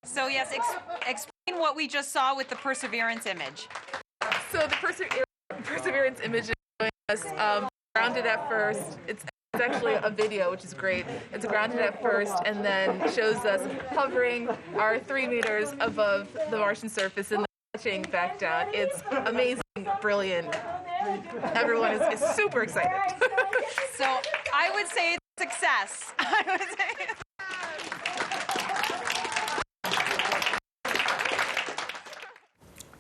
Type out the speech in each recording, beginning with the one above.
So yes, explain what we just saw with the Perseverance image. So the Perseverance image is showing us grounded at first. It's actually a video, which is great. It's grounded at first and then shows us hovering our 3 meters above the Martian surface and then touching back down. It's amazing, brilliant. Everyone is super excited. So I would say it's a success. I would say.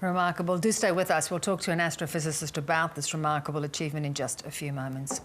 Remarkable. Do stay with us. We'll talk to an astrophysicist about this remarkable achievement in just a few moments.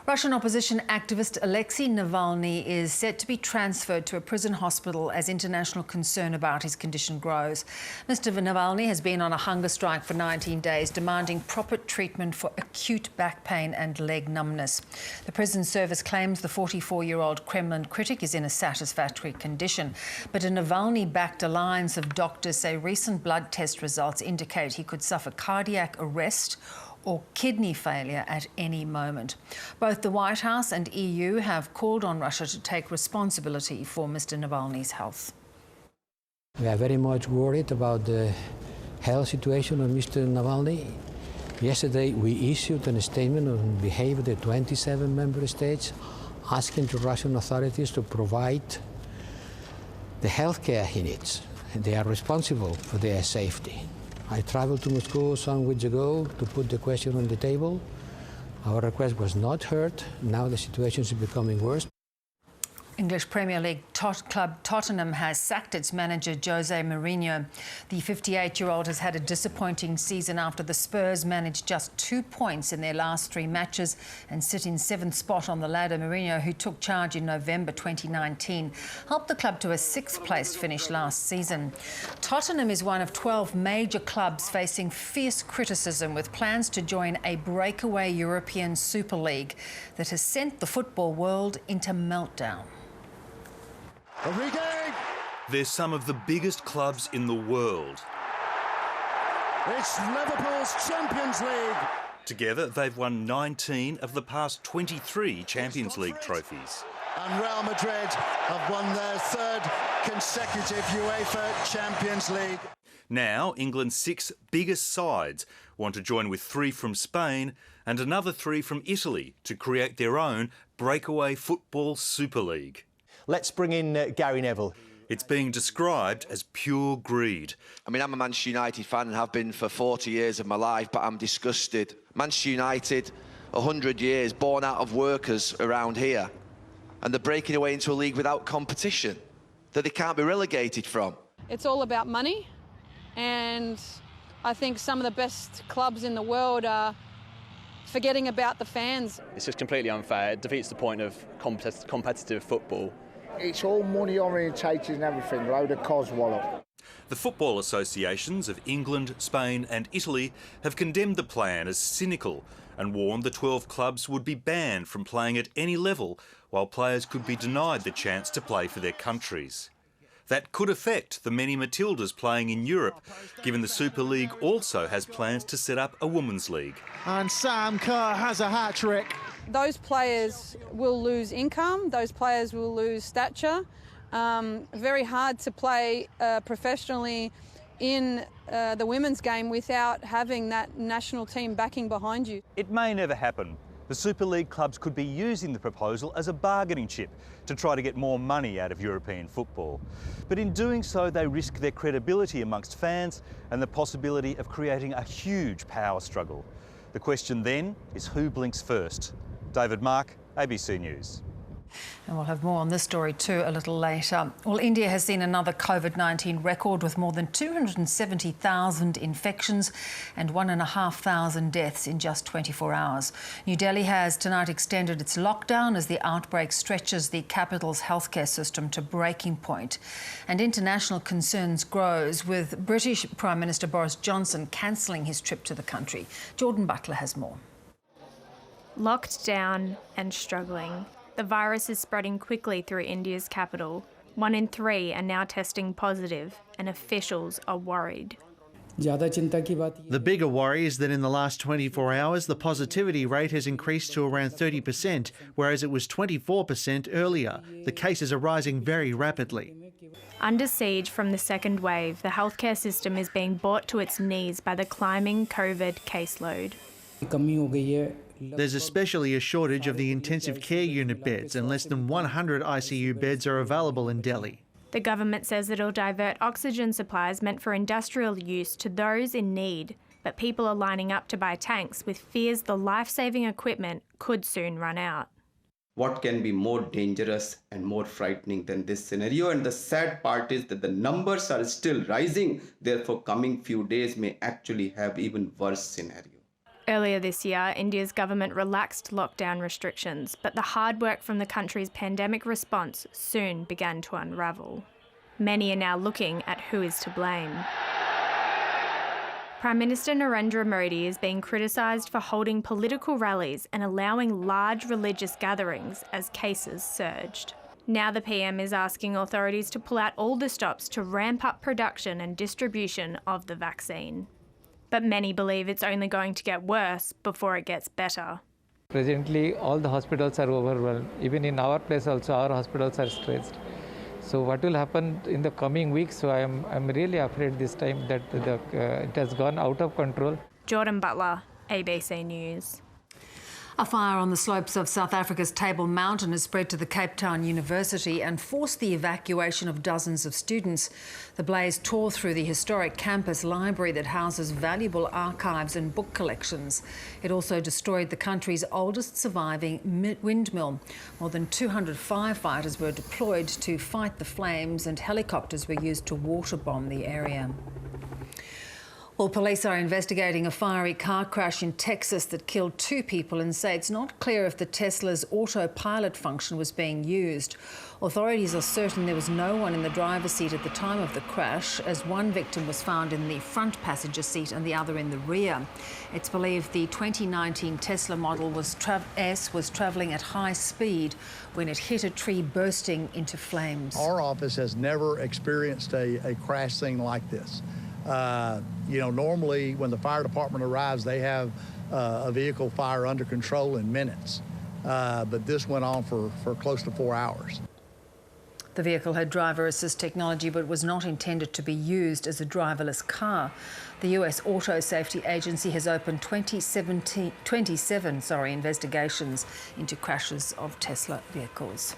Russian opposition activist Alexei Navalny is set to be transferred to a prison hospital as international concern about his condition grows. Mr. Navalny has been on a hunger strike for 19 days, demanding proper treatment for acute back pain and leg numbness. The prison service claims the 44-year-old Kremlin critic is in a satisfactory condition, but a Navalny-backed alliance of doctors say recent blood test results indicate he could suffer cardiac arrest or kidney failure at any moment. Both the White House and EU have called on Russia to take responsibility for Mr. Navalny's health. We are very much worried about the health situation of Mr. Navalny. Yesterday we issued a statement on behalf of the 27 member states asking the Russian authorities to provide the health care he needs. They are responsible for their safety. I traveled to Moscow some weeks ago to put the question on the table. Our request was not heard. Now the situation is becoming worse. English Premier League club Tottenham has sacked its manager Jose Mourinho. The 58-year-old has had a disappointing season after the Spurs managed just 2 points in their last 3 matches and sit in 7th spot on the ladder. Mourinho, who took charge in November 2019, helped the club to a 6th-place finish last season. Tottenham is one of 12 major clubs facing fierce criticism with plans to join a breakaway European Super League that has sent the football world into meltdown. They're some of the biggest clubs in the world. It's Liverpool's Champions League. Together, they've won 19 of the past 23 Champions League trophies. And Real Madrid have won their 3rd consecutive UEFA Champions League. Now, England's 6 biggest sides want to join with 3 from Spain and another 3 from Italy to create their own breakaway football Super League. Let's bring in Gary Neville. It's being described as pure greed. I mean, I'm a Manchester United fan and have been for 40 years of my life, but I'm disgusted. Manchester United, 100 years, born out of workers around here, and they're breaking away into a league without competition that they can't be relegated from. It's all about money, and I think some of the best clubs in the world are forgetting about the fans. It's just completely unfair. It defeats the point of competitive football. It's all money orientated and everything, load of coswallop. The football associations of England, Spain and Italy have condemned the plan as cynical and warned the 12 clubs would be banned from playing at any level, while players could be denied the chance to play for their countries. That could affect the many Matildas playing in Europe, given the Super League also has plans to set up a women's league. And Sam Kerr has a hat-trick. Those players will lose income, those players will lose stature. Very hard to play professionally in the women's game without having that national team backing behind you. It may never happen. The Super League clubs could be using the proposal as a bargaining chip to try to get more money out of European football. But in doing so, they risk their credibility amongst fans and the possibility of creating a huge power struggle. The question then is who blinks first? David Mark, ABC News. And we'll have more on this story too a little later. Well, India has seen another COVID-19 record with more than 270,000 infections and 1,500 deaths in just 24 hours. New Delhi has tonight extended its lockdown as the outbreak stretches the capital's healthcare system to breaking point. And international concerns grows with British Prime Minister Boris Johnson cancelling his trip to the country. Jordan Butler has more. Locked down and struggling. The virus is spreading quickly through India's capital. 1 in 3 are now testing positive, and officials are worried. The bigger worry is that in the last 24 hours, the positivity rate has increased to around 30%, whereas it was 24% earlier. The cases are rising very rapidly. Under siege from the second wave, the healthcare system is being brought to its knees by the climbing COVID caseload. There's especially a shortage of the intensive care unit beds, and less than 100 ICU beds are available in Delhi. The government says it'll divert oxygen supplies meant for industrial use to those in need, but people are lining up to buy tanks with fears the life-saving equipment could soon run out. What can be more dangerous and more frightening than this scenario? And the sad part is that the numbers are still rising. Therefore, coming few days may actually have even worse scenario. Earlier this year, India's government relaxed lockdown restrictions, but the hard work from the country's pandemic response soon began to unravel. Many are now looking at who is to blame. Prime Minister Narendra Modi is being criticised for holding political rallies and allowing large religious gatherings as cases surged. Now the PM is asking authorities to pull out all the stops to ramp up production and distribution of the vaccine. But many believe it's only going to get worse before it gets better. Presently, all the hospitals are overwhelmed. Even in our place also, our hospitals are stressed. So what will happen in the coming weeks? So I'm really afraid this time that it has gone out of control. Jordan Butler, ABC News. A fire on the slopes of South Africa's Table Mountain has spread to the Cape Town University and forced the evacuation of dozens of students. The blaze tore through the historic campus library that houses valuable archives and book collections. It also destroyed the country's oldest surviving windmill. More than 200 firefighters were deployed to fight the flames, and helicopters were used to water bomb the area. Well, police are investigating a fiery car crash in Texas that killed 2 people and say it's not clear if the Tesla's autopilot function was being used. Authorities are certain there was no one in the driver's seat at the time of the crash, as one victim was found in the front passenger seat and the other in the rear. It's believed the 2019 Tesla Model S was travelling at high speed when it hit a tree, bursting into flames. Our office has never experienced a crash scene like this. Normally when the fire department arrives, they have a vehicle fire under control in minutes. But this went on for close to 4 hours. The vehicle had driver assist technology but was not intended to be used as a driverless car. The US Auto Safety Agency has opened 27 investigations into crashes of Tesla vehicles.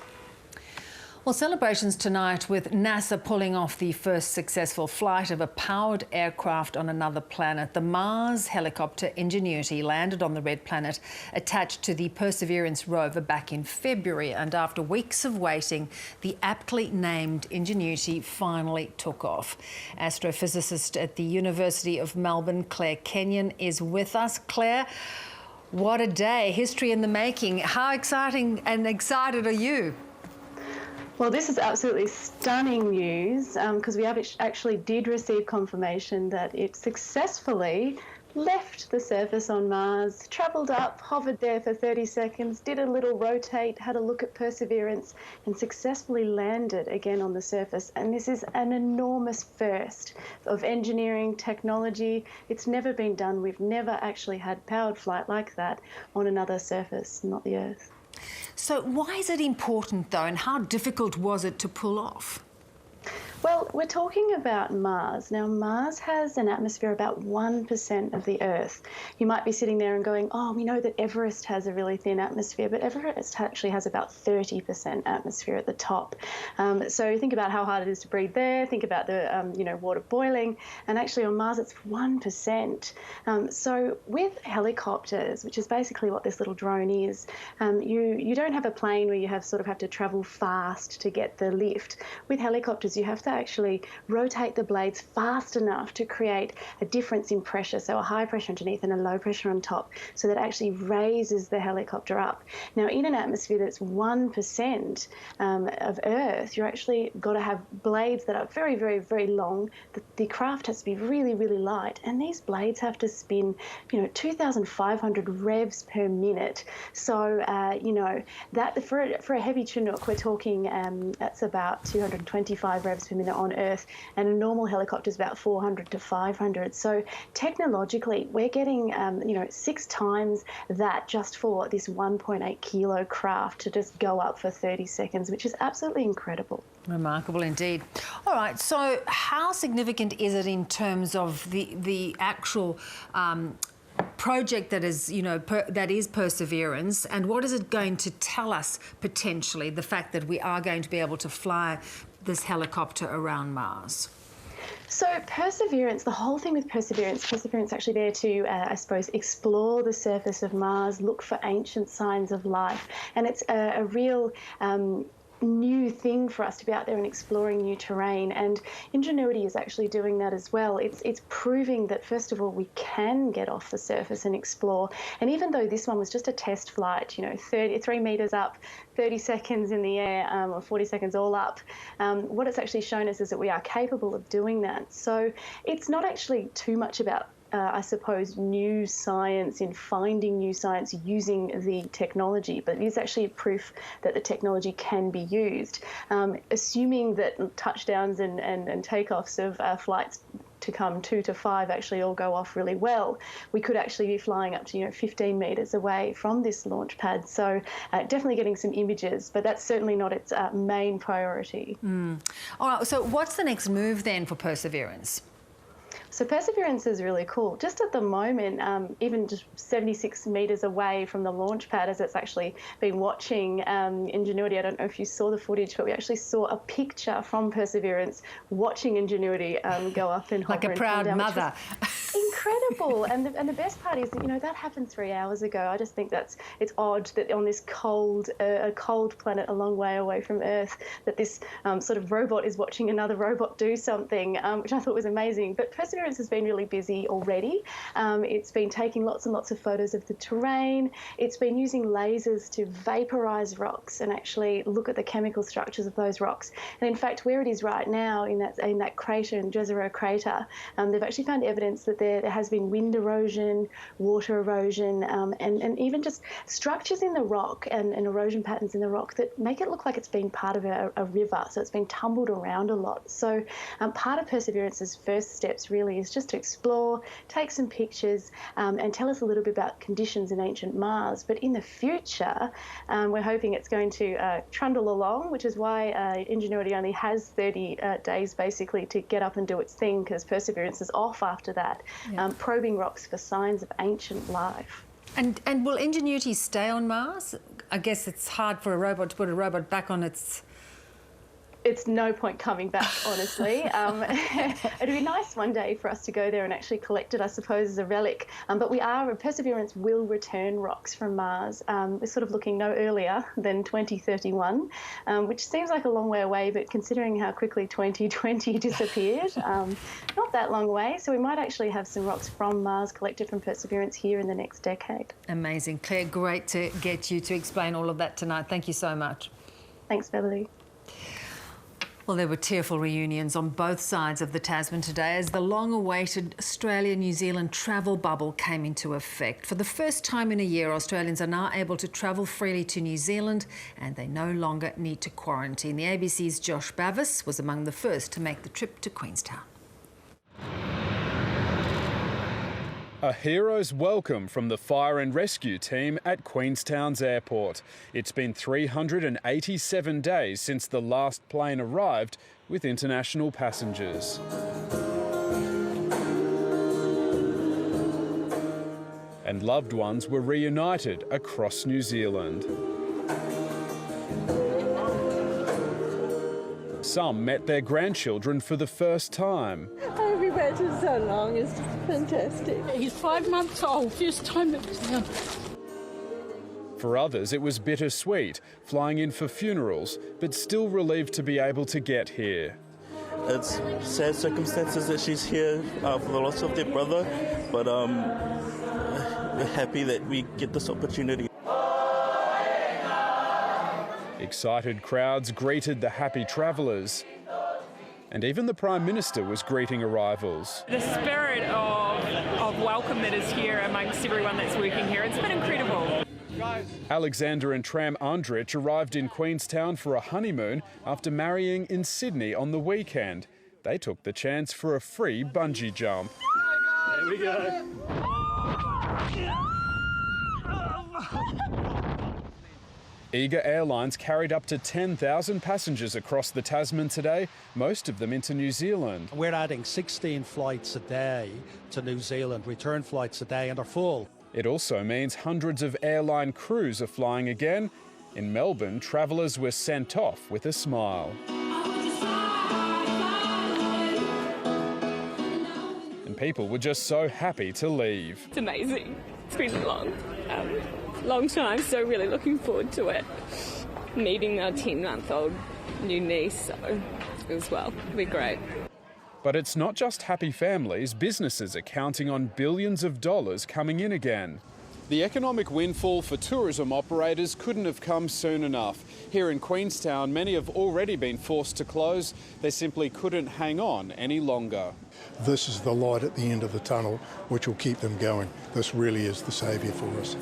Well, celebrations tonight with NASA pulling off the first successful flight of a powered aircraft on another planet. The Mars helicopter Ingenuity landed on the red planet attached to the Perseverance rover back in February, and after weeks of waiting, the aptly named Ingenuity finally took off. Astrophysicist at the University of Melbourne, Claire Kenyon, is with us. Claire, what a day, history in the making. How exciting and excited are you? Well, this is absolutely stunning news because we actually did receive confirmation that it successfully left the surface on Mars, travelled up, hovered there for 30 seconds, did a little rotate, had a look at Perseverance and successfully landed again on the surface. And this is an enormous first of engineering technology. It's never been done. We've never actually had powered flight like that on another surface, not the Earth. So why is it important, though, and how difficult was it to pull off? Well, we're talking about Mars. Now, Mars has an atmosphere about 1% of the Earth. You might be sitting there and going, oh, we know that Everest has a really thin atmosphere, but Everest actually has about 30% atmosphere at the top. So think about how hard it is to breathe there, think about the, water boiling, and actually on Mars it's 1%. So with helicopters, which is basically what this little drone is, you don't have a plane where you have to travel fast to get the lift. With helicopters, you have to actually rotate the blades fast enough to create a difference in pressure, so a high pressure underneath and a low pressure on top, so that actually raises the helicopter up. Now, in an atmosphere that's 1% of Earth, you're actually got to have blades that are very, very, very long. The craft has to be really, really light, and these blades have to spin, 2,500 revs per minute. So, that for a heavy Chinook, we're talking that's about 225 revs per a minute on Earth, and a normal helicopter is about 400 to 500. So technologically, we're getting 6 times that just for this 1.8 kilo craft to just go up for 30 seconds, which is absolutely incredible. Remarkable indeed. All right, so how significant is it in terms of the actual project that is, that is Perseverance, and what is it going to tell us potentially, the fact that we are going to be able to fly this helicopter around Mars? So Perseverance, the whole thing with Perseverance actually there to, I suppose, explore the surface of Mars, look for ancient signs of life, and it's a real new thing for us to be out there and exploring new terrain, and Ingenuity is actually doing that as well. It's proving that, first of all, we can get off the surface and explore, and even though this one was just a test flight, 33 metres up, 30 seconds in the air, or 40 seconds all up, what it's actually shown us is that we are capable of doing that. So it's not actually too much about I suppose, new science, in finding new science using the technology, but it is actually proof that the technology can be used. Assuming that touchdowns and takeoffs of flights to come 2 to 5 actually all go off really well, we could actually be flying up to 15 metres away from this launch pad. So definitely getting some images, but that's certainly not its main priority. All right, so what's the next move then for Perseverance? So Perseverance is really cool. Just at the moment, even just 76 metres away from the launch pad, as it's actually been watching Ingenuity. I don't know if you saw the footage, but we actually saw a picture from Perseverance watching Ingenuity go up and hover. Like a proud mother. Incredible. And the best part is that, that happened 3 hours ago. I just think it's odd that on this cold planet a long way away from Earth, that this sort of robot is watching another robot do something, which I thought was amazing. But Perseverance has been really busy already. It's been taking lots and lots of photos of the terrain. It's been using lasers to vaporise rocks and actually look at the chemical structures of those rocks. And in fact, where it is right now in that crater, in Jezero crater, they've actually found evidence that there has been wind erosion, water erosion, and even just structures in the rock and erosion patterns in the rock that make it look like it's been part of a river. So it's been tumbled around a lot. So part of Perseverance's first steps really is just to explore, take some pictures, and tell us a little bit about conditions in ancient Mars. But in the future, we're hoping it's going to trundle along, which is why Ingenuity only has 30 days basically to get up and do its thing, because Perseverance is off after that, probing rocks for signs of ancient life. And will Ingenuity stay on Mars? I guess it's hard for a robot to put a robot back on its... It's no point coming back, honestly. It'd be nice one day for us to go there and actually collect it, I suppose, as a relic. But Perseverance will return rocks from Mars. We're sort of looking no earlier than 2031, which seems like a long way away, but considering how quickly 2020 disappeared, not that long away. So we might actually have some rocks from Mars collected from Perseverance here in the next decade. Amazing. Claire, great to get you to explain all of that tonight. Thank you so much. Thanks, Beverly. Well, there were tearful reunions on both sides of the Tasman today as the long-awaited Australia-New Zealand travel bubble came into effect. For the first time in a year, Australians are now able to travel freely to New Zealand and they no longer need to quarantine. The ABC's Josh Bavis was among the first to make the trip to Queenstown. A hero's welcome from the fire and rescue team at Queenstown's airport. It's been 387 days since the last plane arrived with international passengers. And loved ones were reunited across New Zealand. Some met their grandchildren for the first time. We've waited so long, it's just fantastic. He's 5 months old, first time it was him. For others, it was bittersweet, flying in for funerals, but still relieved to be able to get here. It's sad circumstances that she's here for the loss of their brother, but we're happy that we get this opportunity. Excited crowds greeted the happy travellers, and even the Prime Minister was greeting arrivals. The spirit of welcome that is here amongst everyone that's working here, it's been incredible. Alexander and Tram Andrich arrived in Queenstown for a honeymoon after marrying in Sydney on the weekend. They took the chance for a free bungee jump. There we go. Eager Airlines carried up to 10,000 passengers across the Tasman today, most of them into New Zealand. We're adding 16 flights a day to New Zealand, return flights a day, and they're full. It also means hundreds of airline crews are flying again. In Melbourne, travellers were sent off with a smile. And people were just so happy to leave. It's amazing. It's been long time, so really looking forward to it. Meeting our 10-month-old new niece, so as well, it'll be great. But it's not just happy families. Businesses are counting on billions of dollars coming in again. The economic windfall for tourism operators couldn't have come soon enough. Here in Queenstown, many have already been forced to close. They simply couldn't hang on any longer. This is the light at the end of the tunnel, which will keep them going. This really is the saviour for us.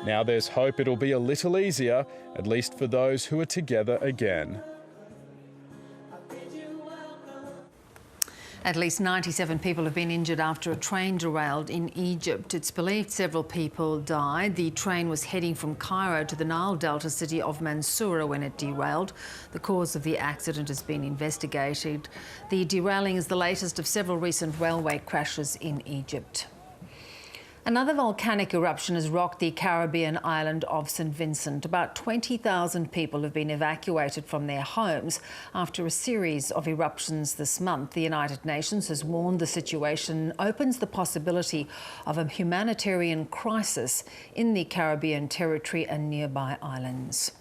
Now there's hope it'll be a little easier, at least for those who are together again. At least 97 people have been injured after a train derailed in Egypt. It's believed several people died. The train was heading from Cairo to the Nile Delta city of Mansoura when it derailed. The cause of the accident has been investigated. The derailing is the latest of several recent railway crashes in Egypt. Another volcanic eruption has rocked the Caribbean island of St Vincent. About 20,000 people have been evacuated from their homes after a series of eruptions this month. The United Nations has warned the situation opens the possibility of a humanitarian crisis in the Caribbean territory and nearby islands.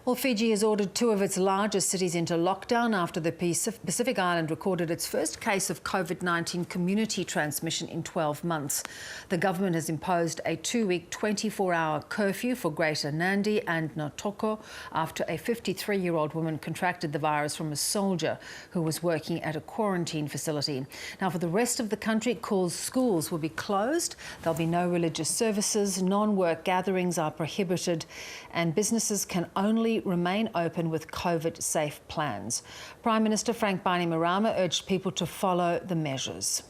Well, Fiji has ordered two of its largest cities into lockdown after the Pacific Island recorded its first case of COVID-19 community transmission in 12 months. The government has imposed a 2-week, 24-hour curfew for Greater Nandi and Natoko after a 53-year-old woman contracted the virus from a soldier who was working at a quarantine facility. Now, for the rest of the country, schools will be closed. There'll be no religious services, non-work gatherings are prohibited, and businesses can only remain open with COVID-safe plans. Prime Minister Frank Bainimarama urged people to follow the measures.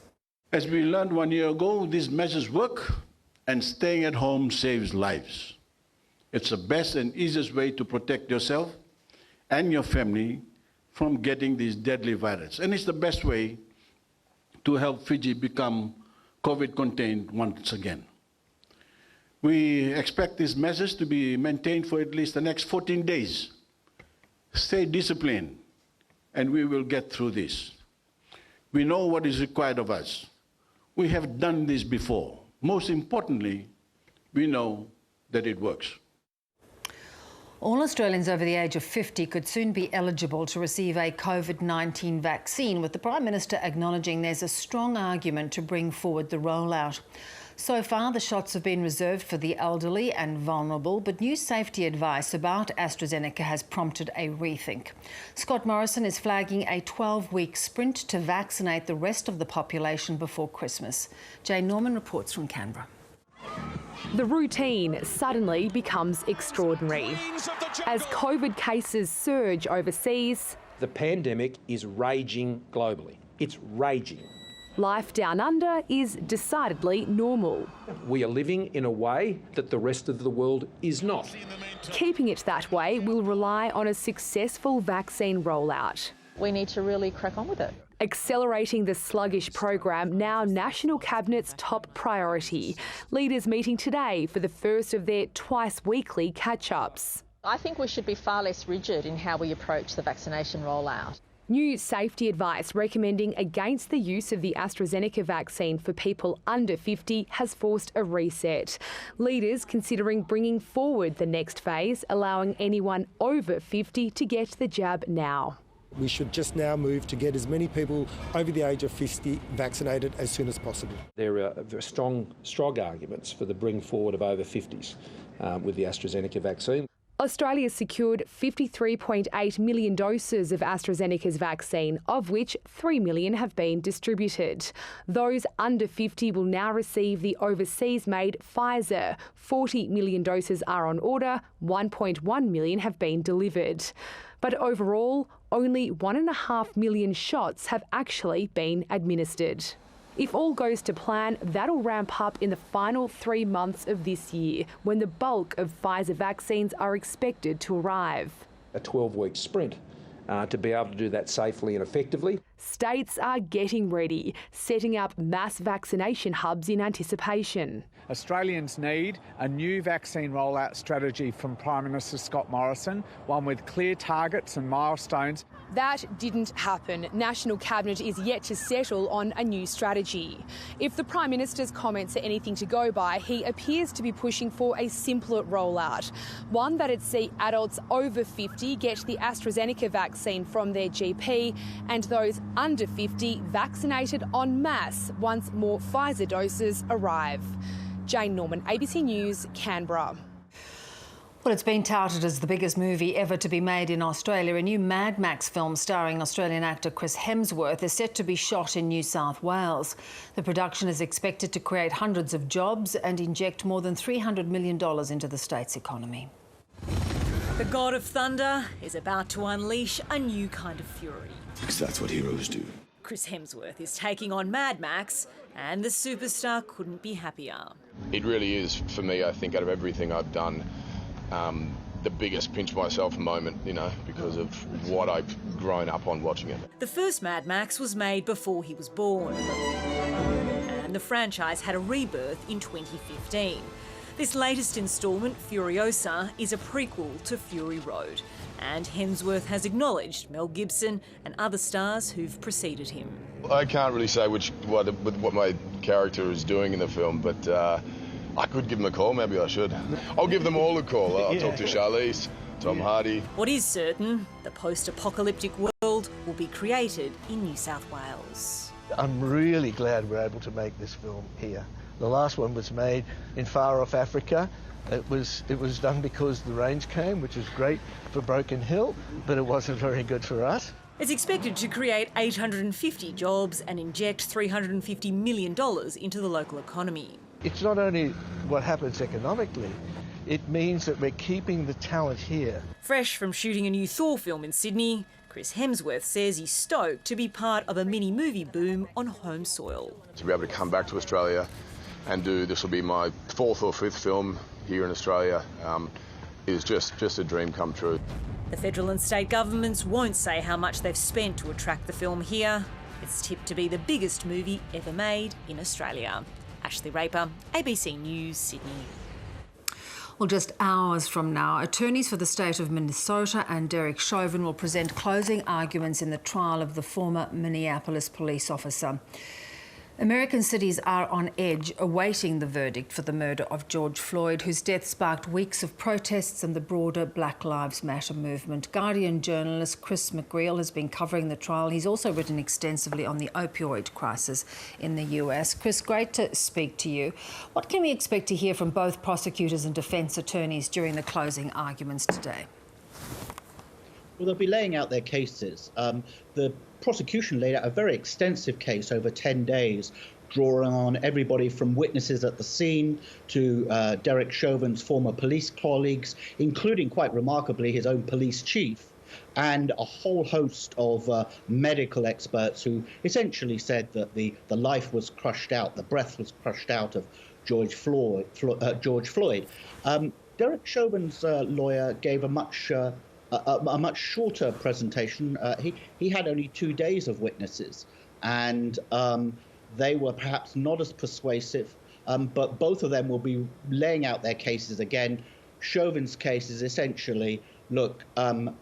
As we learned 1 year ago, these measures work, and staying at home saves lives. It's the best and easiest way to protect yourself and your family from getting this deadly virus. And it's the best way to help Fiji become COVID-contained once again. We expect these measures to be maintained for at least the next 14 days. Stay disciplined, and we will get through this. We know what is required of us. We have done this before. Most importantly, we know that it works. All Australians over the age of 50 could soon be eligible to receive a COVID-19 vaccine, with the Prime Minister acknowledging there's a strong argument to bring forward the rollout. So far, the shots have been reserved for the elderly and vulnerable, but new safety advice about AstraZeneca has prompted a rethink. Scott Morrison is flagging a 12-week sprint to vaccinate the rest of the population before Christmas. Jane Norman reports from Canberra. The routine suddenly becomes extraordinary. As COVID cases surge overseas, the pandemic is raging globally. It's raging. Life down under is decidedly normal. We are living in a way that the rest of the world is not. Keeping it that way will rely on a successful vaccine rollout. We need to really crack on with it. Accelerating the sluggish program, now National Cabinet's top priority. Leaders meeting today for the first of their twice-weekly catch-ups. I think we should be far less rigid in how we approach the vaccination rollout. New safety advice recommending against the use of the AstraZeneca vaccine for people under 50 has forced a reset. Leaders considering bringing forward the next phase, allowing anyone over 50 to get the jab now. We should just now move to get as many people over the age of 50 vaccinated as soon as possible. There are strong arguments for the bring forward of over 50s with the AstraZeneca vaccine. Australia secured 53.8 million doses of AstraZeneca's vaccine, of which 3 million have been distributed. Those under 50 will now receive the overseas-made Pfizer. 40 million doses are on order, 1.1 million have been delivered. But overall, only 1.5 million shots have actually been administered. If all goes to plan, that'll ramp up in the final 3 months of this year, when the bulk of Pfizer vaccines are expected to arrive. A 12-week sprint to be able to do that safely and effectively. States are getting ready, setting up mass vaccination hubs in anticipation. Australians need a new vaccine rollout strategy from Prime Minister Scott Morrison, one with clear targets and milestones. That didn't happen. National Cabinet is yet to settle on a new strategy. If the Prime Minister's comments are anything to go by, he appears to be pushing for a simpler rollout, one that'd see adults over 50 get the AstraZeneca vaccine from their GP and those under 50 vaccinated en masse once more Pfizer doses arrive. Jane Norman, ABC News, Canberra. Well, it's been touted as the biggest movie ever to be made in Australia. A new Mad Max film starring Australian actor Chris Hemsworth is set to be shot in New South Wales. The production is expected to create hundreds of jobs and inject more than $300 million into the state's economy. The God of Thunder is about to unleash a new kind of fury. Because that's what heroes do. Chris Hemsworth is taking on Mad Max, and the superstar couldn't be happier. It really is, for me, I think, out of everything I've done, the biggest pinch myself moment, because of what I've grown up on watching it. The first Mad Max was made before he was born, and the franchise had a rebirth in 2015. This latest instalment, Furiosa, is a prequel to Fury Road, and Hemsworth has acknowledged Mel Gibson and other stars who've preceded him. I can't really say what my character is doing in the film, but I could give them a call, maybe I should. I'll give them all a call. I'll talk to Charlize, Tom Hardy. What is certain, the post-apocalyptic world will be created in New South Wales. I'm really glad we're able to make this film here. The last one was made in far-off Africa. It was done because the range came, which is great for Broken Hill, but it wasn't very good for us. It's expected to create 850 jobs and inject $350 million into the local economy. It's not only what happens economically, it means that we're keeping the talent here. Fresh from shooting a new Thor film in Sydney, Chris Hemsworth says he's stoked to be part of a mini-movie boom on home soil. To be able to come back to Australia and this will be my 4th or 5th film here in Australia, is just a dream come true. The federal and state governments won't say how much they've spent to attract the film here. It's tipped to be the biggest movie ever made in Australia. Ashley Raper, ABC News, Sydney. Well, just hours from now, attorneys for the state of Minnesota and Derek Chauvin will present closing arguments in the trial of the former Minneapolis police officer. American cities are on edge, awaiting the verdict for the murder of George Floyd, whose death sparked weeks of protests and the broader Black Lives Matter movement. Guardian journalist Chris McGreal has been covering the trial. He's also written extensively on the opioid crisis in the US. Chris, great to speak to you. What can we expect to hear from both prosecutors and defence attorneys during the closing arguments today? Well, they'll be laying out their cases. The prosecution laid out a very extensive case over 10 days, drawing on everybody from witnesses at the scene to Derek Chauvin's former police colleagues, including, quite remarkably, his own police chief, and a whole host of medical experts who essentially said that the life was crushed out, the breath was crushed out of George Floyd. Derek Chauvin's lawyer gave a much shorter presentation. He had only 2 days of witnesses, and they were perhaps not as persuasive, but both of them will be laying out their cases again. Chauvin's case is essentially, look,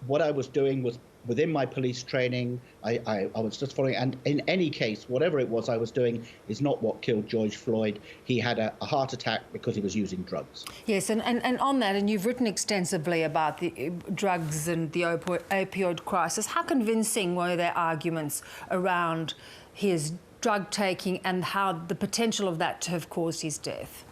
what I was doing was within my police training. I was just following, and in any case, whatever it was I was doing is not what killed George Floyd. He had a heart attack because he was using drugs. Yes, and on that, and you've written extensively about the drugs and the opioid crisis. How convincing were their arguments around his drug taking and how the potential of that to have caused his death?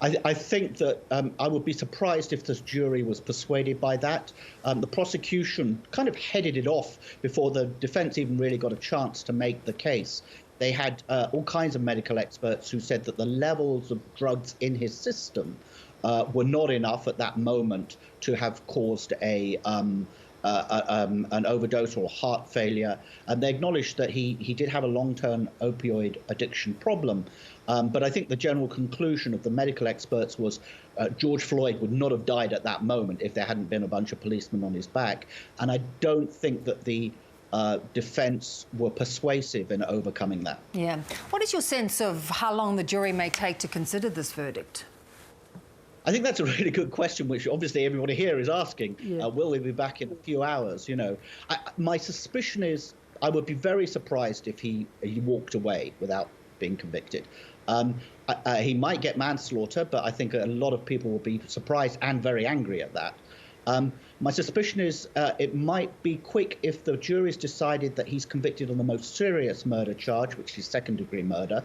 I think that I would be surprised if this jury was persuaded by that. The prosecution kind of headed it off before the defence even really got a chance to make the case. They had all kinds of medical experts who said that the levels of drugs in his system were not enough at that moment to have caused an overdose or heart failure. And they acknowledged that he did have a long-term opioid addiction problem. But I think the general conclusion of the medical experts was George Floyd would not have died at that moment if there hadn't been a bunch of policemen on his back. And I don't think that the defence were persuasive in overcoming that. Yeah. What is your sense of how long the jury may take to consider this verdict? I think that's a really good question, which obviously everybody here is asking. Yeah. Will we be back in a few hours? You know, my suspicion is I would be very surprised if he walked away without being convicted. He might get manslaughter, but I think a lot of people will be surprised and very angry at that. My suspicion is it might be quick if the jury's decided that he's convicted on the most serious murder charge, which is second-degree murder.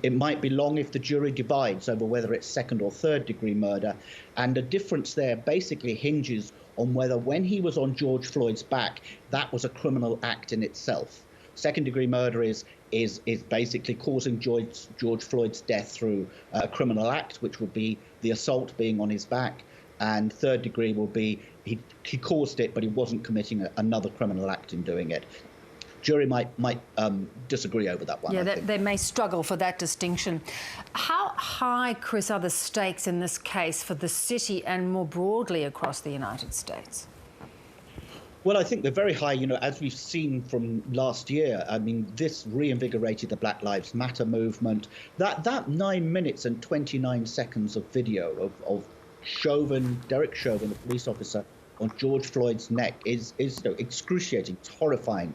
It might be long if the jury divides over whether it's second or third-degree murder. And the difference there basically hinges on whether when he was on George Floyd's back, that was a criminal act in itself. Second-degree murder is basically causing George Floyd's death through a criminal act, which would be the assault being on his back. And third degree will be he caused it, but he wasn't committing another criminal act in doing it. Jury might disagree over that one. Yeah, I think. they may struggle for that distinction. How high, Chris, are the stakes in this case for the city and more broadly across the United States? Well, I think they're very high, you know, as we've seen from last year. I mean, this reinvigorated the Black Lives Matter movement. That 9 minutes and 29 seconds of video of Derek Chauvin, the police officer, on George Floyd's neck is excruciating. It's horrifying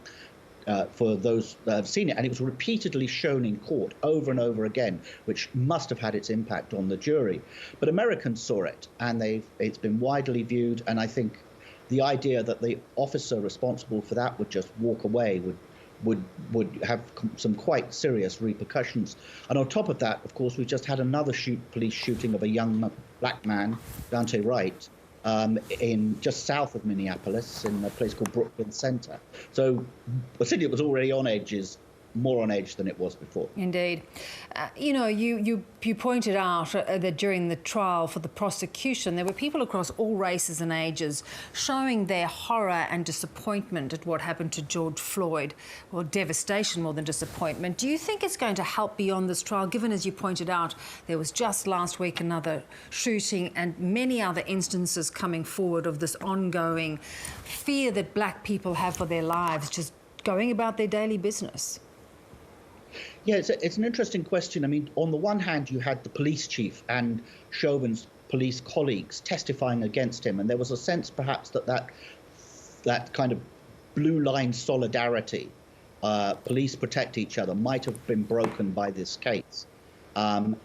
for those that have seen it. And it was repeatedly shown in court over and over again, which must have had its impact on the jury. But Americans saw it, and it's been widely viewed. And I think the idea that the officer responsible for that would just walk away would have some quite serious repercussions. And on top of that, of course, we just had another police shooting of a young black man, Daunte Wright, in just south of Minneapolis in a place called Brooklyn Center. So the city was already on edges, more on edge than it was before. Indeed. You know, you pointed out that during the trial for the prosecution, there were people across all races and ages showing their horror and disappointment at what happened to George Floyd, or devastation more than disappointment. Do you think it's going to help beyond this trial, given, as you pointed out, there was just last week another shooting and many other instances coming forward of this ongoing fear that black people have for their lives, just going about their daily business? Yeah, it's an interesting question. I mean, on the one hand, you had the police chief and Chauvin's police colleagues testifying against him, and there was a sense perhaps that kind of blue line solidarity, police protect each other, might have been broken by this case. And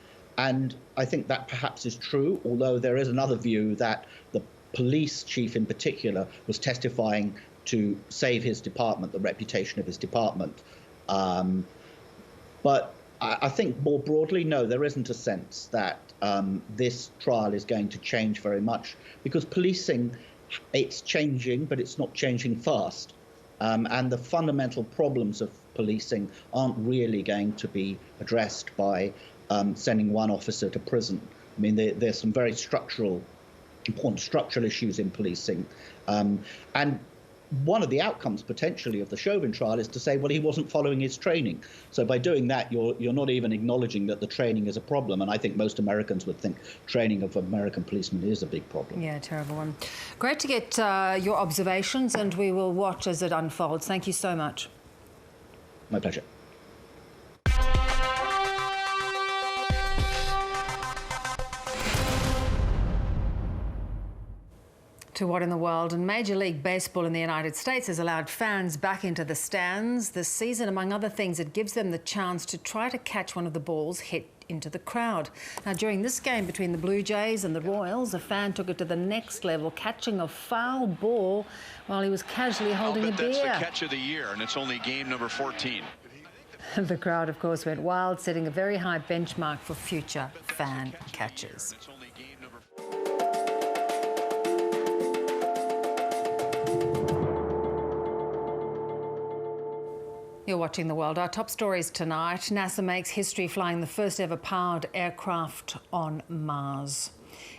I think that perhaps is true, although there is another view that the police chief in particular was testifying to save his department, the reputation of his department. But I think more broadly, no, there isn't a sense that this trial is going to change very much, because policing, it's changing, but it's not changing fast. And the fundamental problems of policing aren't really going to be addressed by sending one officer to prison. I mean, there's some very important structural issues in policing. And one of the outcomes potentially of the Chauvin trial is to say, well, he wasn't following his training. So by doing that, you're not even acknowledging that the training is a problem. And I think most Americans would think training of American policemen is a big problem. Yeah, terrible one. Great to get your observations, and we will watch as it unfolds. Thank you so much. My pleasure. To what in the world? And Major League Baseball in the United States has allowed fans back into the stands this season. Among other things, it gives them the chance to try to catch one of the balls hit into the crowd. Now, during this game between the Blue Jays and the Royals, a fan took it to the next level, catching a foul ball while he was casually holding a beer. That's the catch of the year, and it's only game number 14. The crowd, of course, went wild, setting a very high benchmark for future fan catches. You're watching The World. Our top stories tonight. NASA makes history flying the first ever powered aircraft on Mars.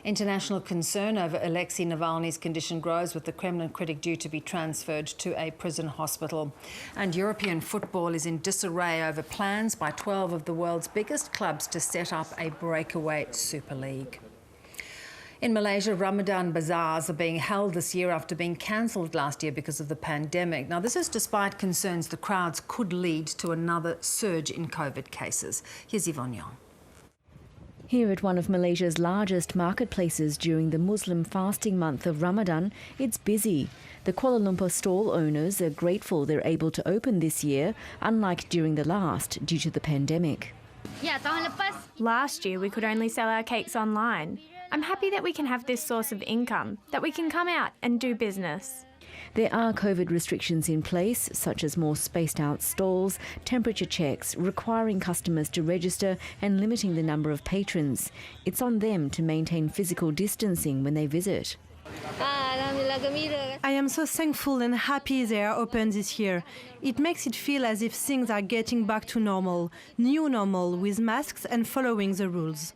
International concern over Alexei Navalny's condition grows, with the Kremlin critic due to be transferred to a prison hospital. And European football is in disarray over plans by 12 of the world's biggest clubs to set up a breakaway Super League. In Malaysia, Ramadan bazaars are being held this year after being cancelled last year because of the pandemic. Now, this is despite concerns the crowds could lead to another surge in COVID cases. Here's Yvonne Young. Here at one of Malaysia's largest marketplaces during the Muslim fasting month of Ramadan, it's busy. The Kuala Lumpur stall owners are grateful they're able to open this year, unlike during the last due to the pandemic. Last year we could only sell our cakes online. I'm happy that we can have this source of income, that we can come out and do business. There are COVID restrictions in place, such as more spaced out stalls, temperature checks, requiring customers to register and limiting the number of patrons. It's on them to maintain physical distancing when they visit. I am so thankful and happy they are open this year. It makes it feel as if things are getting back to normal, new normal, with masks and following the rules.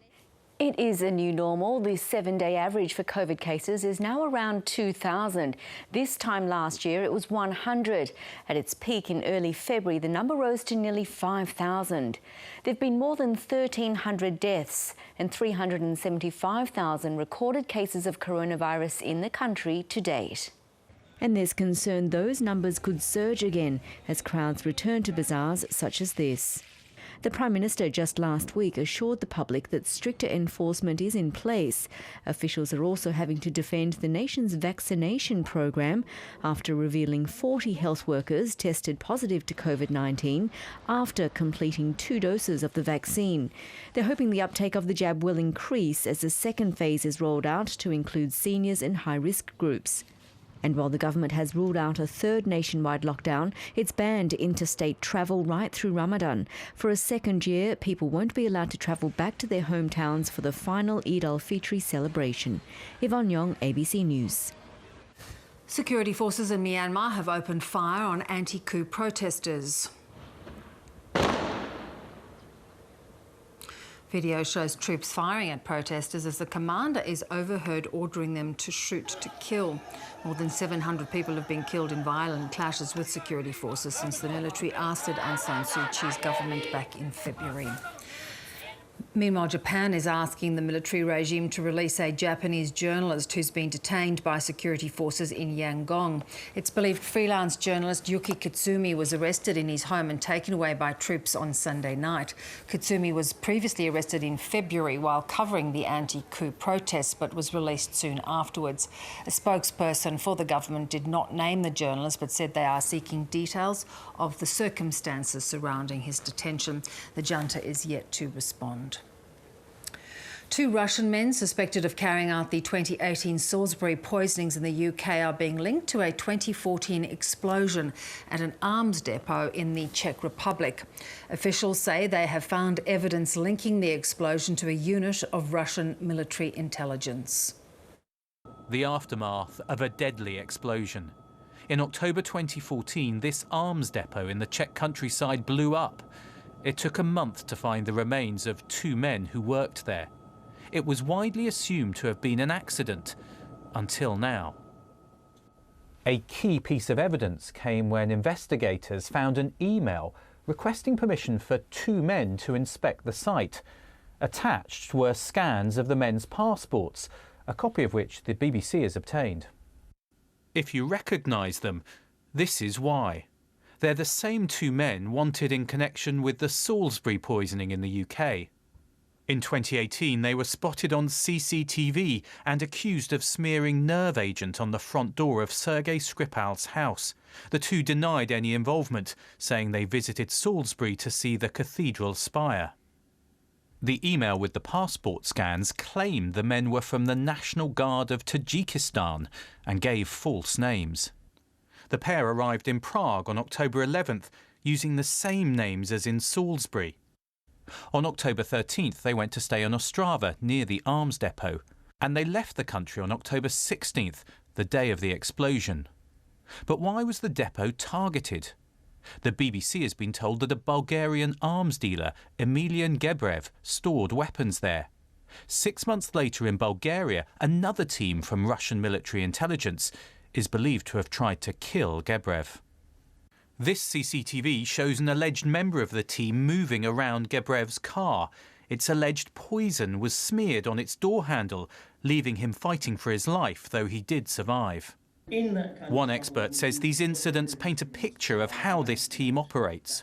It is a new normal. The 7-day average for COVID cases is now around 2,000. This time last year it was 100. At its peak in early February, the number rose to nearly 5,000. There have been more than 1,300 deaths and 375,000 recorded cases of coronavirus in the country to date. And there's concern those numbers could surge again as crowds return to bazaars such as this. The Prime Minister just last week assured the public that stricter enforcement is in place. Officials are also having to defend the nation's vaccination program after revealing 40 health workers tested positive to COVID-19 after completing 2 doses of the vaccine. They're hoping the uptake of the jab will increase as the second phase is rolled out to include seniors and high-risk groups. And while the government has ruled out a third nationwide lockdown, it's banned interstate travel right through Ramadan. For a second year, people won't be allowed to travel back to their hometowns for the final Eid al-Fitr celebration. Yvonne Yong, ABC News. Security forces in Myanmar have opened fire on anti-coup protesters. Video shows troops firing at protesters as the commander is overheard ordering them to shoot to kill. More than 700 people have been killed in violent clashes with security forces since the military ousted Aung San Suu Kyi's government back in February. Meanwhile, Japan is asking the military regime to release a Japanese journalist who's been detained by security forces in Yangon. It's believed freelance journalist Yuki Katsumi was arrested in his home and taken away by troops on Sunday night. Katsumi was previously arrested in February while covering the anti-coup protests, but was released soon afterwards. A spokesperson for the government did not name the journalist, but said they are seeking details of the circumstances surrounding his detention. The junta is yet to respond. 2 Russian men suspected of carrying out the 2018 Salisbury poisonings in the UK are being linked to a 2014 explosion at an arms depot in the Czech Republic. Officials say they have found evidence linking the explosion to a unit of Russian military intelligence. The aftermath of a deadly explosion. In October 2014, this arms depot in the Czech countryside blew up. It took a month to find the remains of 2 men who worked there. It was widely assumed to have been an accident, until now. A key piece of evidence came when investigators found an email requesting permission for 2 men to inspect the site. Attached were scans of the men's passports, a copy of which the BBC has obtained. If you recognise them, this is why. They're the same 2 men wanted in connection with the Salisbury poisoning in the UK. In 2018, they were spotted on CCTV and accused of smearing nerve agent on the front door of Sergei Skripal's house. The 2 denied any involvement, saying they visited Salisbury to see the cathedral spire. The email with the passport scans claimed the men were from the National Guard of Tajikistan and gave false names. The pair arrived in Prague on October 11th, using the same names as in Salisbury. On October 13th, they went to stay on Ostrava, near the arms depot, and they left the country on October 16th, the day of the explosion. But why was the depot targeted? The BBC has been told that a Bulgarian arms dealer, Emilian Gebrev, stored weapons there. 6 months later in Bulgaria, another team from Russian military intelligence is believed to have tried to kill Gebrev. This CCTV shows an alleged member of the team moving around Gebrev's car. It's alleged poison was smeared on its door handle, leaving him fighting for his life, though he did survive. One expert says these incidents paint a picture of how this team operates.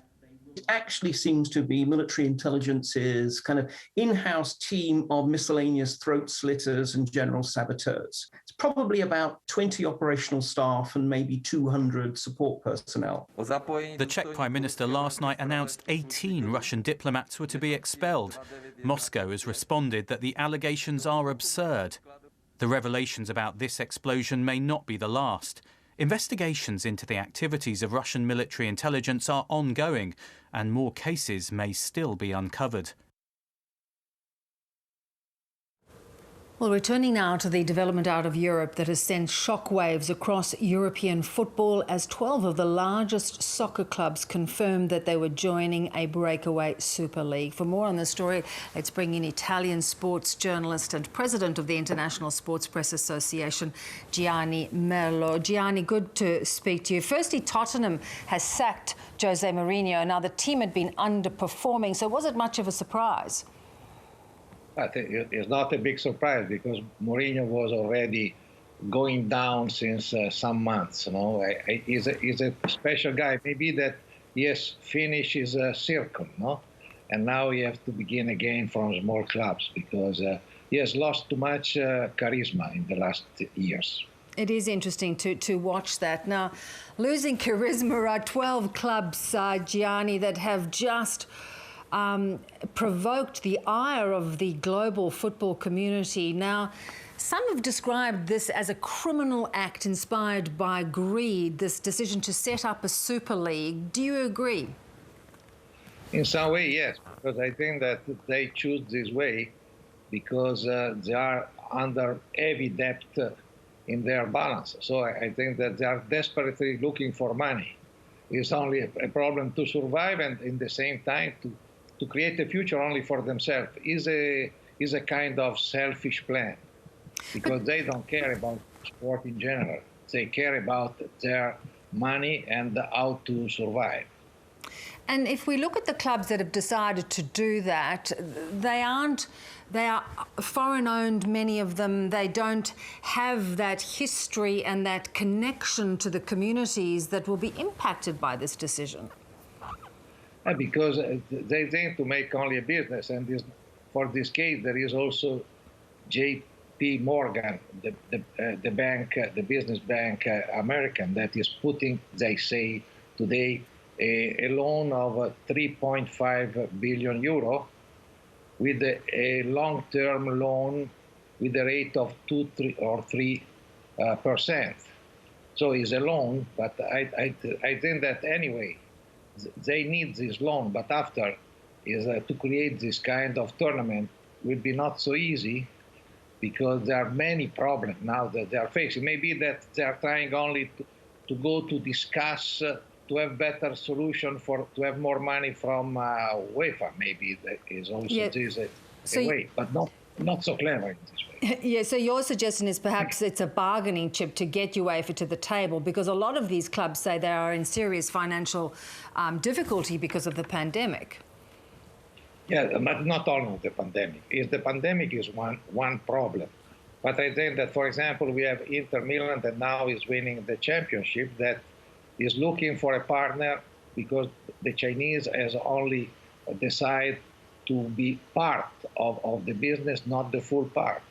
It actually seems to be military intelligence's kind of in-house team of miscellaneous throat slitters and general saboteurs. It's probably about 20 operational staff and maybe 200 support personnel. The Czech Prime Minister last night announced 18 Russian diplomats were to be expelled. Moscow has responded that the allegations are absurd. The revelations about this explosion may not be the last. Investigations into the activities of Russian military intelligence are ongoing, and more cases may still be uncovered. Well, returning now to the development out of Europe that has sent shockwaves across European football as 12 of the largest soccer clubs confirmed that they were joining a breakaway Super League. For more on this story, let's bring in Italian sports journalist and president of the International Sports Press Association, Gianni Merlo. Gianni, good to speak to you. Firstly, Tottenham has sacked Jose Mourinho. Now, the team had been underperforming, so was it much of a surprise? I think it's not a big surprise because Mourinho was already going down since some months. You know, he's a special guy. Maybe that he has finished his circle, no, and now he has to begin again from small clubs because he has lost too much charisma in the last years. It is interesting to watch that. Now, losing charisma are 12 clubs, Gianni, that have just provoked the ire of the global football community. Now, some have described this as a criminal act inspired by greed, this decision to set up a Super League. Do you agree? In some way, yes, because I think that they choose this way because they are under heavy debt in their balance. So I think that they are desperately looking for money. It's only a problem to survive and in the same time to create a future only for themselves is a kind of selfish plan because they don't care about sport in general. They care about their money and how to survive. And if we look at the clubs that have decided to do that, they are foreign-owned, many of them. They don't have that history and that connection to the communities that will be impacted by this decision. Because they think to make only a business, and for this case, there is also J.P. Morgan, the bank, the business bank American, that is putting, they say today, a loan of 3.5 billion euro with a long-term loan with a rate of 3%. So it's a loan, but I think that anyway, they need this loan, but after is to create this kind of tournament will be not so easy because there are many problems now that they are facing. Maybe that they are trying only to go to discuss to have better solution to have more money from UEFA. Maybe that is also this a way, but not so clever in this way. Yeah, so your suggestion is perhaps it's a bargaining chip to get UEFA to the table because a lot of these clubs say they are in serious financial difficulty because of the pandemic. Yeah, but not only the pandemic. The pandemic is one problem. But I think that, for example, we have Inter Milan that now is winning the championship that is looking for a partner because the Chinese has only decided to be part of the business, not the full part.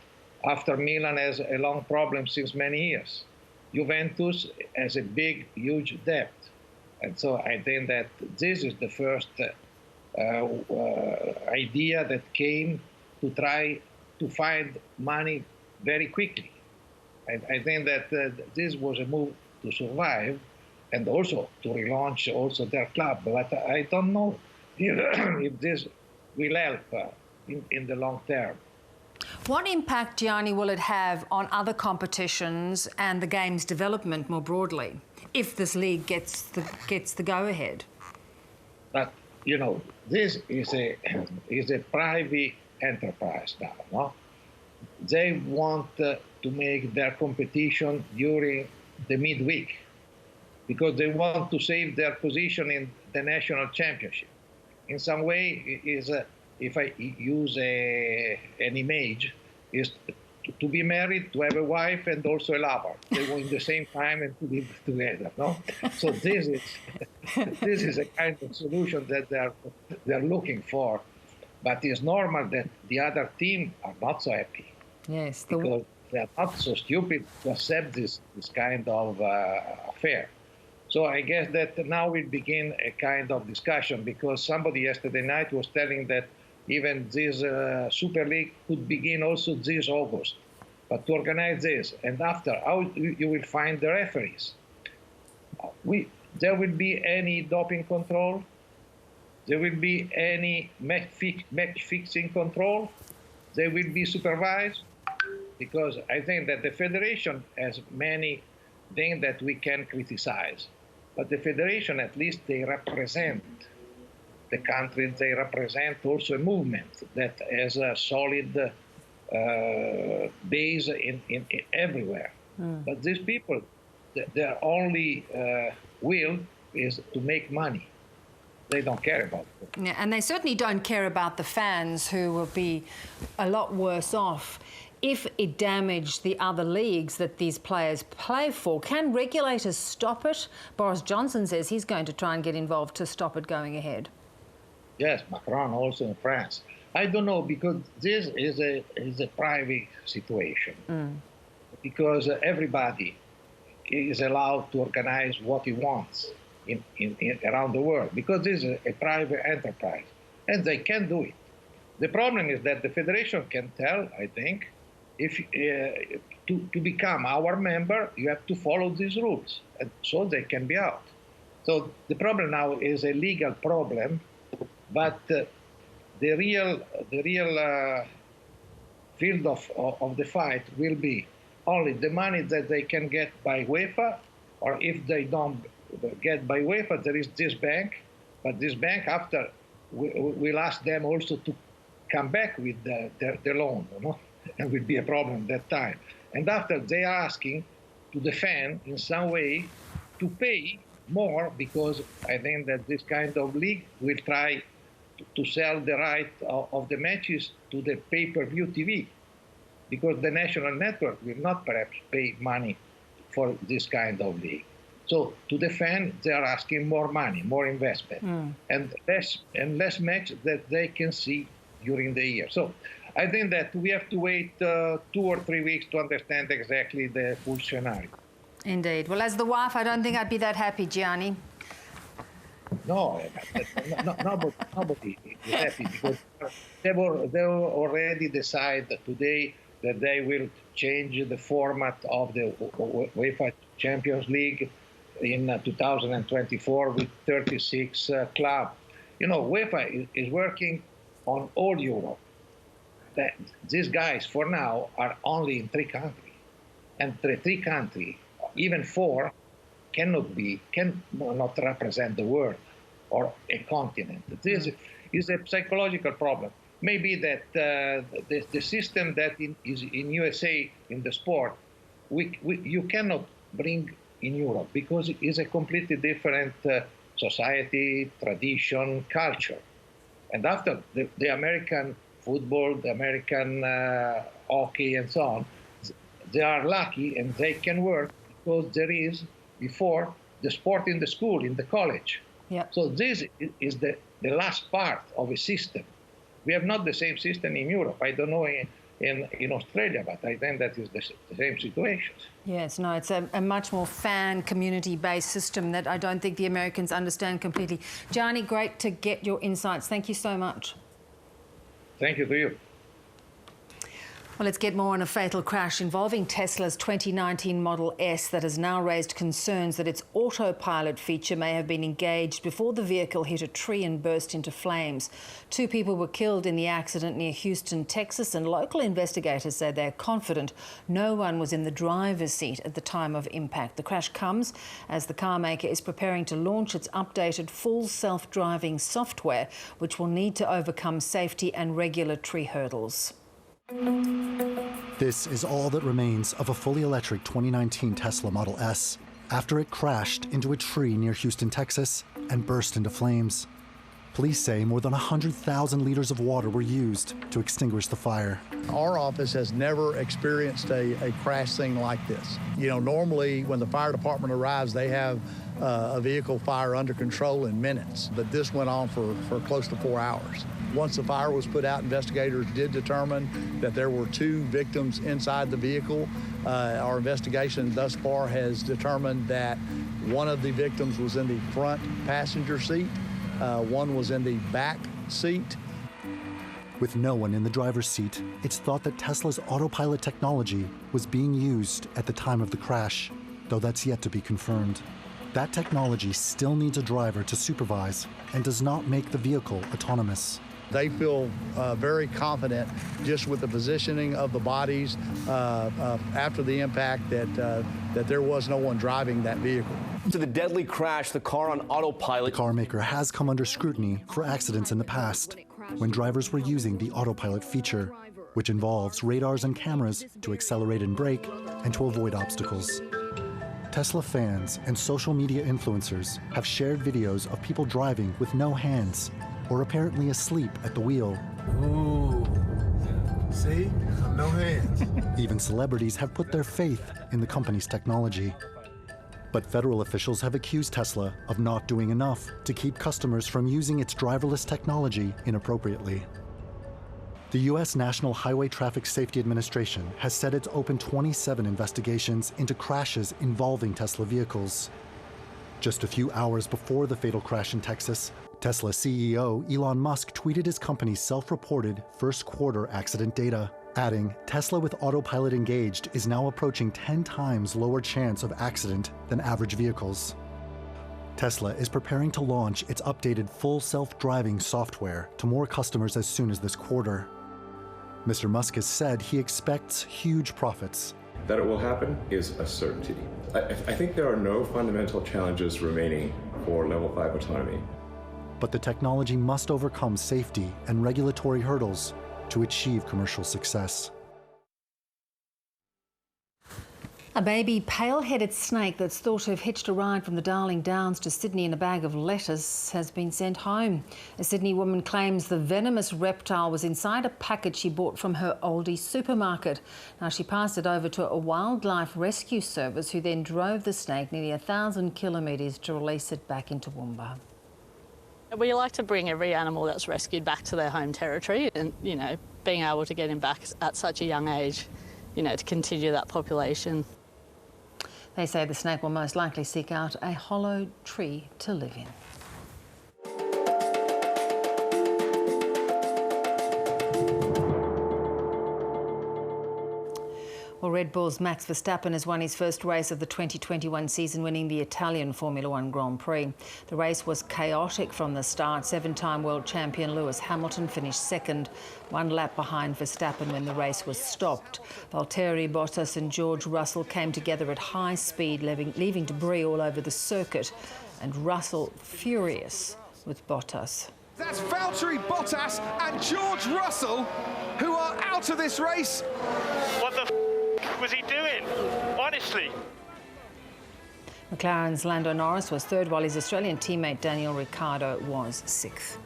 After Milan has a long problem since many years. Juventus has a big, huge debt. And so I think that this is the first idea that came to try to find money very quickly. I think that this was a move to survive, and also to relaunch also their club. But I don't know if this will help in the long term. What impact, Gianni, will it have on other competitions and the game's development more broadly if this league gets the go-ahead? But, you know, this is a private enterprise now, no? They want to make their competition during the midweek because they want to save their position in the national championship. In some way, if I use an image, is to be married, to have a wife, and also a lover. They want the same time and to live together, no? So this is a kind of solution that they're looking for. But it's normal that the other team are not so happy. Yes. Because they're not so stupid to accept this kind of affair. So I guess that now will begin a kind of discussion because somebody yesterday night was telling that even this Super League could begin also this August. But to organize this, and after, how you will find the referees? There will be any doping control? There will be any match fixing control? They will be supervised? Because I think that the federation has many things that we can criticize. But the federation, at least they represent the country, they represent also a movement that has a solid base in everywhere. But these people, their only will is to make money. They don't care about it. Yeah, and they certainly don't care about the fans who will be a lot worse off if it damaged the other leagues that these players play for. Can regulators stop it? Boris Johnson says he's going to try and get involved to stop it going ahead. Yes, Macron also in France. I don't know, because this is a private situation. Because everybody is allowed to organize what he wants in around the world, because this is a private enterprise, and they can do it. The problem is that the federation can tell, I think, if to become our member, you have to follow these rules, and so they can be out. So the problem now is a legal problem, but the real field of the fight will be only the money that they can get by UEFA, or if they don't get by UEFA, there is this bank, but this bank after will ask them also to come back with the loan, you know? And will be a problem that time. And after they are asking to the fan in some way to pay more, because I think that this kind of league will try to sell the right of the matches to the pay-per-view TV, because the national network will not perhaps pay money for this kind of league. So to the fan, they are asking more money, more investment, and less match that they can see during the year. So I think that we have to wait 2 or 3 weeks to understand exactly the full scenario. Indeed. Well, as the wife, I don't think I'd be that happy, Gianni. No, nobody is happy, because they already decided today that they will change the format of the UEFA Champions League in 2024 with 36 clubs. You know, UEFA is working on all Europe. These guys, for now, are only in 3 countries. And the 3 countries, even 4, cannot represent the world or a continent. This is a psychological problem. Maybe that the system that is in USA in the sport, you cannot bring in Europe, because it is a completely different society, tradition, culture. And after the American football, the American hockey, and so on, they are lucky and they can work because there is, before, the sport in the school, in the college. Yep. So this is the last part of a system. We have not the same system in Europe. I don't know in Australia, but I think that is the same situation. Yes, no, it's a much more fan community-based system that I don't think the Americans understand completely. Gianni, great to get your insights. Thank you so much. Thank you to you. Well, let's get more on a fatal crash involving Tesla's 2019 Model S that has now raised concerns that its autopilot feature may have been engaged before the vehicle hit a tree and burst into flames. 2 people were killed in the accident near Houston, Texas, and local investigators say they're confident no one was in the driver's seat at the time of impact. The crash comes as the car maker is preparing to launch its updated full self-driving software, which will need to overcome safety and regulatory hurdles. This is all that remains of a fully electric 2019 Tesla Model S after it crashed into a tree near Houston, Texas, and burst into flames. Police say more than 100,000 liters of water were used to extinguish the fire. Our office has never experienced a crash scene like this. You know, normally when the fire department arrives, they have a vehicle fire under control in minutes, but this went on for close to 4 hours. Once the fire was put out, investigators did determine that there were 2 victims inside the vehicle. Our investigation thus far has determined that one of the victims was in the front passenger seat, one was in the back seat. With no one in the driver's seat, it's thought that Tesla's autopilot technology was being used at the time of the crash, though that's yet to be confirmed. That technology still needs a driver to supervise and does not make the vehicle autonomous. They feel very confident just with the positioning of the bodies after the impact that there was no one driving that vehicle. To the deadly crash, the car on autopilot. The car maker has come under scrutiny for accidents in the past, when drivers were using the autopilot feature, which involves radars and cameras to accelerate and brake and to avoid obstacles. Tesla fans and social media influencers have shared videos of people driving with no hands or apparently asleep at the wheel. Ooh, see? No hands. Even celebrities have put their faith in the company's technology. But federal officials have accused Tesla of not doing enough to keep customers from using its driverless technology inappropriately. The U.S. National Highway Traffic Safety Administration has said it's opened 27 investigations into crashes involving Tesla vehicles. Just a few hours before the fatal crash in Texas, Tesla CEO Elon Musk tweeted his company's self-reported first quarter accident data, adding, "Tesla with autopilot engaged is now approaching 10 times lower chance of accident than average vehicles." Tesla is preparing to launch its updated full self-driving software to more customers as soon as this quarter. Mr. Musk has said he expects huge profits. That it will happen is a certainty. I think there are no fundamental challenges remaining for Level 5 autonomy. But the technology must overcome safety and regulatory hurdles to achieve commercial success. A baby pale-headed snake that's thought to have hitched a ride from the Darling Downs to Sydney in a bag of lettuce has been sent home. A Sydney woman claims the venomous reptile was inside a packet she bought from her Aldi supermarket. Now, she passed it over to a wildlife rescue service who then drove the snake nearly 1,000 kilometres to release it back into Woomba. We like to bring every animal that's rescued back to their home territory and, you know, being able to get him back at such a young age, you know, to continue that population. They say the snake will most likely seek out a hollow tree to live in. Well, Red Bull's Max Verstappen has won his first race of the 2021 season, winning the Italian Formula One Grand Prix. The race was chaotic from the start. 7-time world champion Lewis Hamilton finished second, 1 lap behind Verstappen when the race was stopped. Valtteri Bottas and George Russell came together at high speed, leaving debris all over the circuit, and Russell furious with Bottas. That's Valtteri Bottas and George Russell who are out of this race. What the was he doing? Honestly. McLaren's Lando Norris was third, while his Australian teammate Daniel Ricciardo was sixth.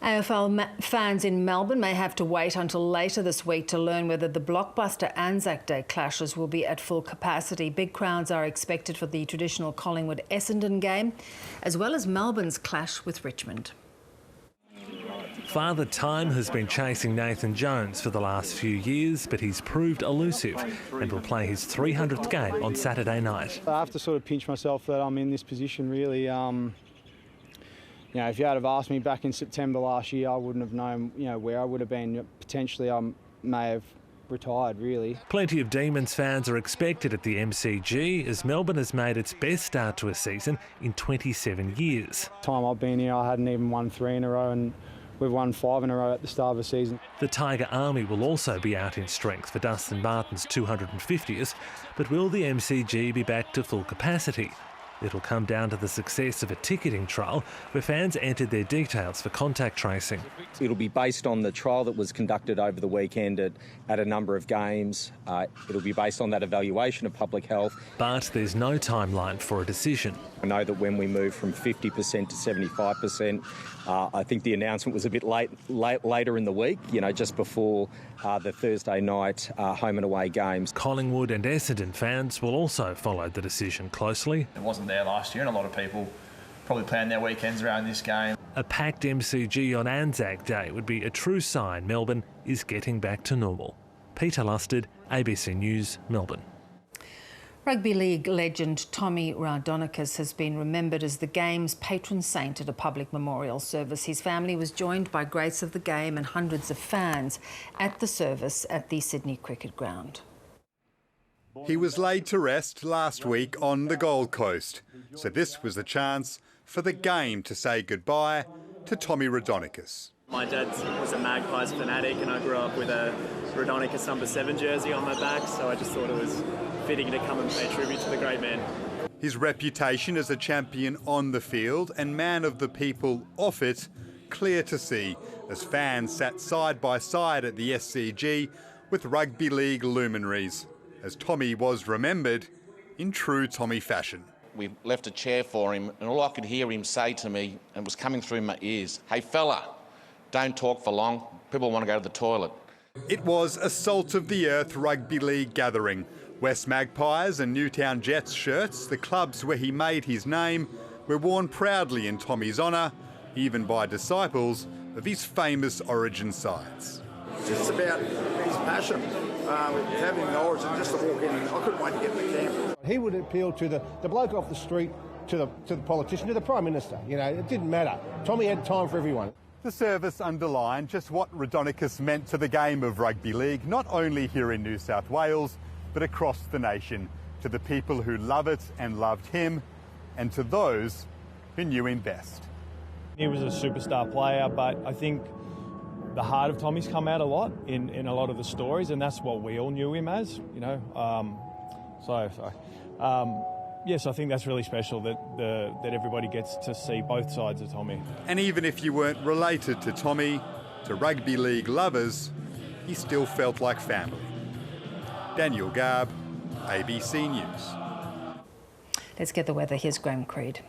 AFL fans in Melbourne may have to wait until later this week to learn whether the blockbuster Anzac Day clashes will be at full capacity. Big crowds are expected for the traditional Collingwood-Essendon game, as well as Melbourne's clash with Richmond. Father Time has been chasing Nathan Jones for the last few years, but he's proved elusive and will play his 300th game on Saturday night. I have to sort of pinch myself that I'm in this position, really. You know, if you had have asked me back in September last year, I wouldn't have known, you know, where I would have been. Potentially, I'm may have retired, really. Plenty of Demons fans are expected at the MCG as Melbourne has made its best start to a season in 27 years. Time I've been here, I hadn't even won 3 in a row, and we've won 5 in a row at the start of the season. The Tiger Army will also be out in strength for Dustin Martin's 250th, but will the MCG be back to full capacity? It'll come down to the success of a ticketing trial where fans entered their details for contact tracing. It'll be based on the trial that was conducted over the weekend at a number of games. It'll be based on that evaluation of public health. But there's no timeline for a decision. I know that when we move from 50% to 75%, I think the announcement was a bit later in the week, just before the Thursday night home and away games. Collingwood and Essendon fans will also follow the decision closely. It wasn't there last year, and a lot of people probably plan their weekends around this game. A packed MCG on Anzac Day would be a true sign Melbourne is getting back to normal. Peter Lusted, ABC News, Melbourne. Rugby league legend Tommy Raudonikis has been remembered as the game's patron saint at a public memorial service. His family was joined by greats of the game and hundreds of fans at the service at the Sydney Cricket Ground. He was laid to rest last week on the Gold Coast, so this was the chance for the game to say goodbye to Tommy Raudonikis. My dad was a Magpies fanatic, and I grew up with a Raudonikis number 7 jersey on my back, so I just thought it was fitting to come and pay tribute to the great man. His reputation as a champion on the field and man of the people off it, clear to see as fans sat side by side at the SCG with rugby league luminaries, as Tommy was remembered in true Tommy fashion. We left a chair for him, and all I could hear him say to me, and it was coming through my ears, "Hey fella, don't talk for long, people want to go to the toilet." It was a salt of the earth rugby league gathering. West Magpies and Newtown Jets shirts, the clubs where he made his name, were worn proudly in Tommy's honour, even by disciples of his famous origin sides. Just about his passion, having the origin, just to walk in, and I couldn't wait to get in the camp. He would appeal to the bloke off the street, to the politician, to the Prime Minister. It didn't matter. Tommy had time for everyone. The service underlined just what Raudonikis meant to the game of rugby league, not only here in New South Wales, but across the nation, to the people who love it and loved him, and to those who knew him best. He was a superstar player, but I think the heart of Tommy's come out a lot in a lot of the stories, and that's what we all knew him as, Yes, I think that's really special that everybody gets to see both sides of Tommy. And even if you weren't related to Tommy, to rugby league lovers, he still felt like family. Daniel Garb, ABC News. Let's get the weather. Here's Graham Creed.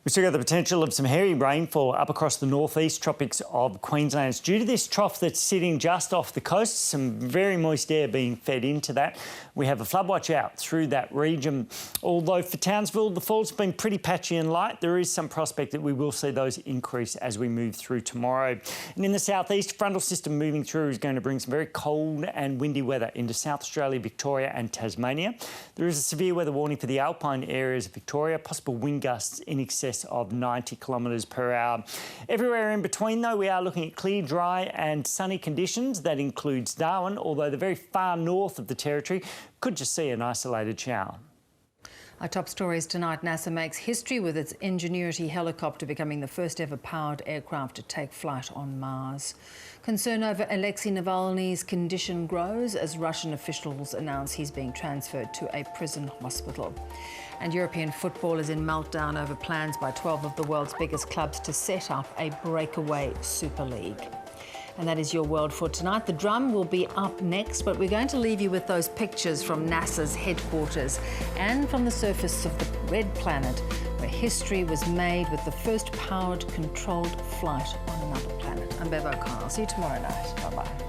We've still got the potential of some heavy rainfall up across the northeast tropics of Queensland. It's due to this trough that's sitting just off the coast, some very moist air being fed into that. We have a flood watch out through that region. Although for Townsville, the fall's been pretty patchy and light. There is some prospect that we will see those increase as we move through tomorrow. And in the southeast, frontal system moving through is going to bring some very cold and windy weather into South Australia, Victoria and Tasmania. There is a severe weather warning for the alpine areas of Victoria, possible wind gusts in excess of 90 kilometres per hour. Everywhere in between, though, we are looking at clear, dry and sunny conditions. That includes Darwin, although the very far north of the territory could just see an isolated shower. Our top stories tonight. NASA makes history with its Ingenuity helicopter becoming the first ever powered aircraft to take flight on Mars. Concern over Alexei Navalny's condition grows as Russian officials announce he's being transferred to a prison hospital. And European football is in meltdown over plans by 12 of the world's biggest clubs to set up a breakaway Super League. And that is your world for tonight. The drum will be up next, but we're going to leave you with those pictures from NASA's headquarters and from the surface of the Red Planet, where history was made with the first powered, controlled flight on another planet. I'm Bev O'Connell. See you tomorrow night. Bye-bye.